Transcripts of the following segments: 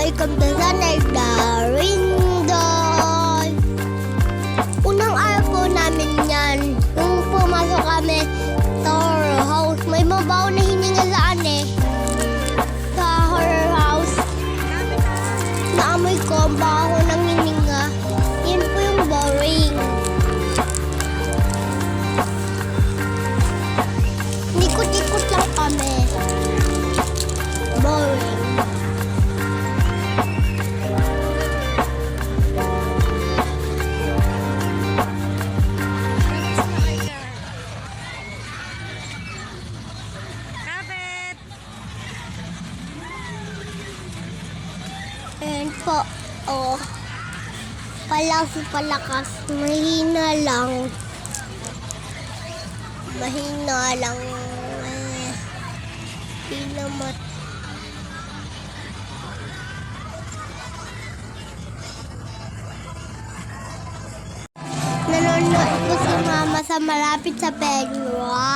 welcome to Sunday Darindol. Unang araw po namin yan. Nung pumasok kami sa horror house, may mabaw na hininga saan sa horror house. Naamoy ko ang baho ng hininga. Yan po yung boring. Nikot-ikot lang kami. Boring. Ayan po, palakas, mahina lang. Hindi naman. Nanonood po si Mama sa malapit sa Benwa.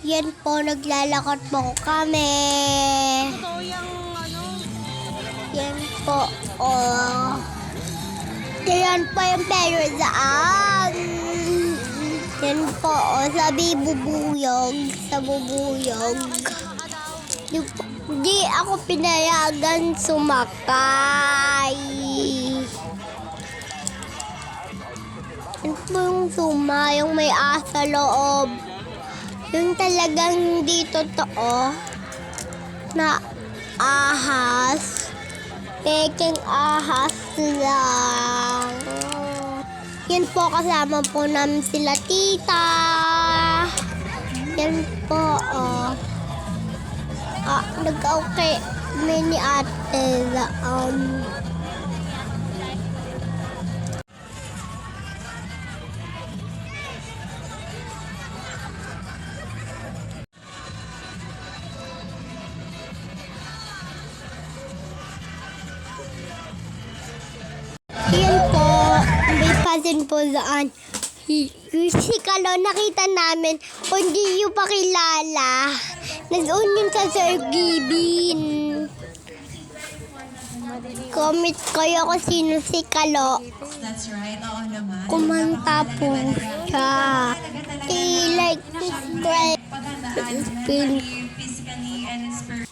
Yan po, naglalakad po kami. Yan po, yan po yung perozaan. Yan po, sa bubuyog. Di ako pinayagan sumakay. Yan po yung yung may asa loob. Yung talagang hindi totoo na ahas. Peking ahas lang. Yan po, kasama po namin sila tita. Yan po, nag-okay ni ate. Yan po, may cousin po daan. Si Kalo, nakita namin, kung hindi nyo pa kilala, nag-on yun sa Sir Gibin. Comment kayo kung sino si Kalo. That's right, oo naman. Kumanta po siya. I-like, subscribe. Paghandaan mentally, physically, and spiritually.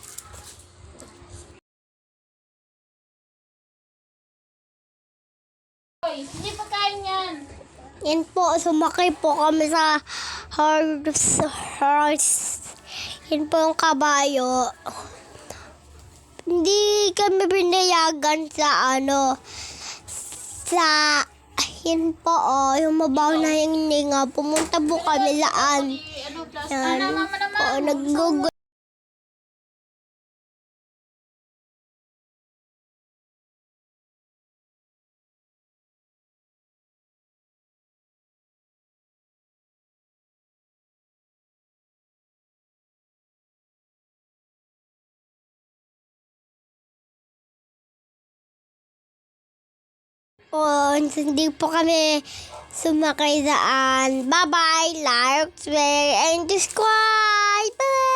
Hindi pa kain yan. Yan po, sumakay po kami sa horse. Yan po yung kabayo. Hindi kami pinayagan sa yan po, yung mabaw na yung hininga. Pumunta po kami laan. Yan po, nag-google. Hindi po kami sumakay daan. Bye-bye, like, share, and subscribe. Bye!